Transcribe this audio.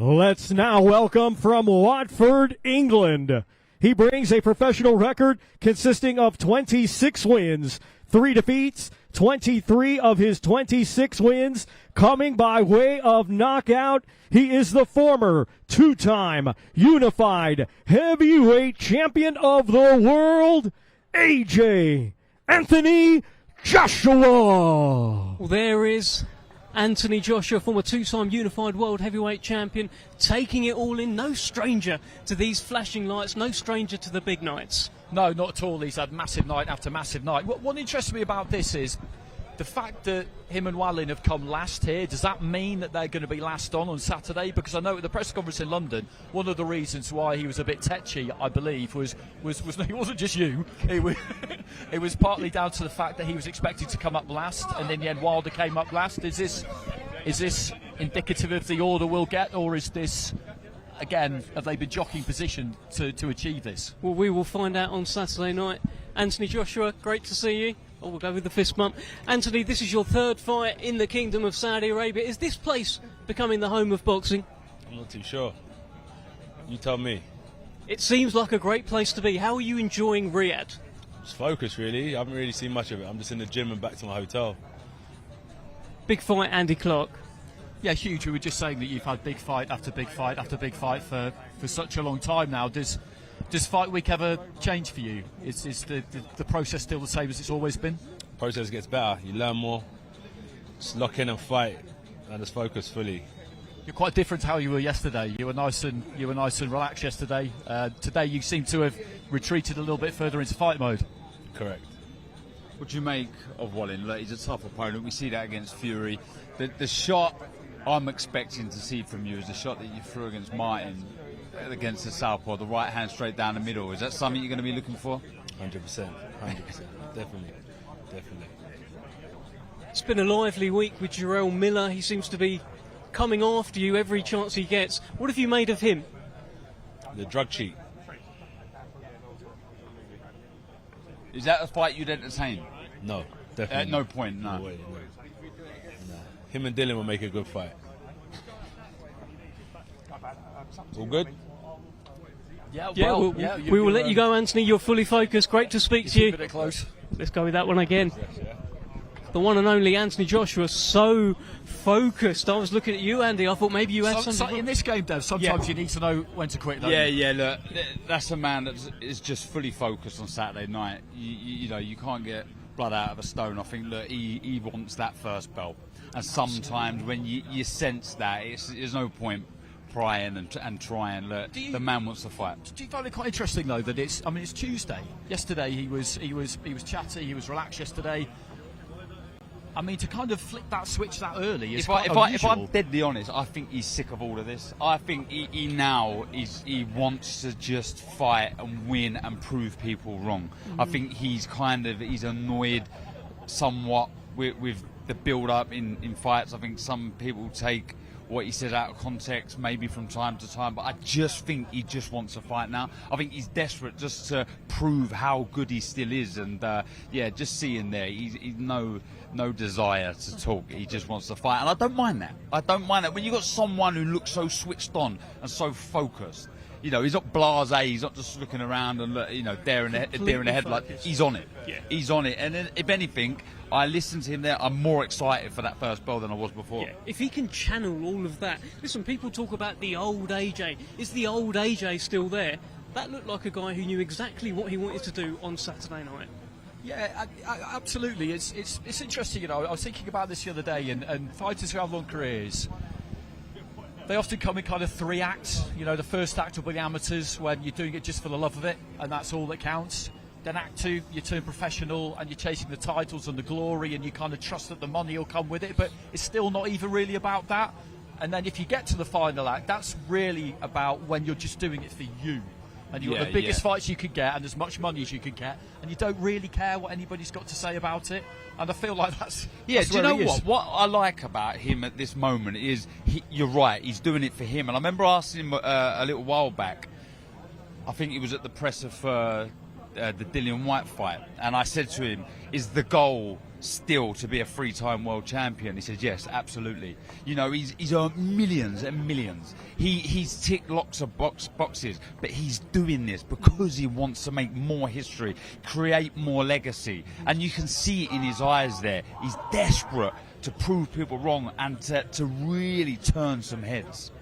Let's now welcome from Watford, England. He brings a professional record consisting of 26 wins, 3 defeats, 23 of his 26 wins coming by way of knockout. He is the former two-time unified heavyweight champion of the world, AJ Anthony Joshua. Well, there is Anthony Joshua, former two-time unified world heavyweight champion, taking it all in. No stranger to these flashing lights, no stranger to the big nights. No, not at all. He's had massive night after massive night. What interests me about this is the fact that him and Wallin have come last here. Does that mean that they're going to be last on Saturday? Because I know at the press conference in London, one of the reasons why he was a bit tetchy, I believe, was it wasn't just you. It was partly down to the fact that he was expected to come up last, and in the end Wilder came up last. Is this indicative of the order we'll get, or is this, again, have they been jockeying position to achieve this? Well, we will find out on Saturday night. Anthony Joshua, great to see you. Oh, we'll go with the fist bump. Anthony, this is your third fight in the Kingdom of Saudi Arabia. Is this place becoming the home of boxing? I'm not too sure. You tell me. It seems like a great place to be. How are you enjoying Riyadh? Just focus, really. I haven't really seen much of it. I'm just in the gym and back to my hotel. Big fight, Andy Clark. Yeah, huge. We were just saying that you've had big fight after big fight after big fight for such a long time now. Does fight week ever change for you? Is the process still the same as it's always been? Process gets better. You learn more. Just lock in and fight, and just focus fully. You're quite different to how you were yesterday. You were nice and relaxed yesterday. Today you seem to have retreated a little bit further into fight mode. Correct. What do you make of Wallin? Like, he's a tough opponent. We see that against Fury. The shot I'm expecting to see from you is the shot that you threw against Martin, against the southpaw, the right hand straight down the middle. Is that something you're going to be looking for? 100%. Definitely. It's been a lively week with Jarrell Miller. He seems to be coming after you every chance he gets. What have you made of him? The drug cheat. Is that a fight you'd entertain? No, definitely. At no point, no. No way, no. Him and Dylan will make a good fight. All good? We will let you go, Anthony. You're fully focused. Great to speak to you. Keep it close. Let's go with that one again. The one and only Anthony Joshua, so focused. I was looking at you, Andy. I thought maybe you had something. In this game, Dev, sometimes you need to know when to quit. Yeah. Look, that's a man that is just fully focused on Saturday night. You know, you can't get blood out of a stone. I think, look, he wants that first belt, and sometimes when you sense that, there's no point prying and trying. Look, the man wants to fight. Do you find it quite interesting though that it's Tuesday? Yesterday he was chatty, he was relaxed yesterday. I mean, to kind of flip that switch that early is quite unusual. If I'm deadly honest, I think he's sick of all of this. I think he wants to just fight and win and prove people wrong. I think he's annoyed somewhat with the build-up in fights. I think some people take what he says out of context maybe from time to time, but I just think he just wants to fight now. I think he's desperate just to prove how good he still is, and just seeing there, he's no desire to talk. He just wants to fight, and I don't mind that. When you've got someone who looks so switched on and so focused, you know, he's not blasé, he's not just looking around and, you know, deer in the headlight. He's on it. Yeah. He's on it. And then, if anything, I listened to him there, I'm more excited for that first bell than I was before. Yeah. If he can channel all of that. Listen, people talk about the old AJ. Is the old AJ still there? That looked like a guy who knew exactly what he wanted to do on Saturday night. Yeah, absolutely. It's interesting, you know. I was thinking about this the other day, and fighters who have long careers, they often come in kind of 3 acts. You know, the first act will be the amateurs, when you're doing it just for the love of it, and that's all that counts. Then act 2, you turn professional, and you're chasing the titles and the glory, and you kind of trust that the money will come with it, but it's still not even really about that. And then if you get to the final act, that's really about when you're just doing it for you. And you've got the biggest fights you can get and as much money as you can get, and you don't really care what anybody's got to say about it. And I feel like that's do you know what? What I like about him at this moment is you're right, he's doing it for him. And I remember asking him a little while back, I think he was at the presser for the Dillian White fight, and I said to him, "Is the goal still to be a 3-time world champion?" He said, "Yes, absolutely." You know, he's earned millions and millions. He's ticked lots of boxes, but he's doing this because he wants to make more history, create more legacy, and you can see it in his eyes there. He's desperate to prove people wrong and to really turn some heads.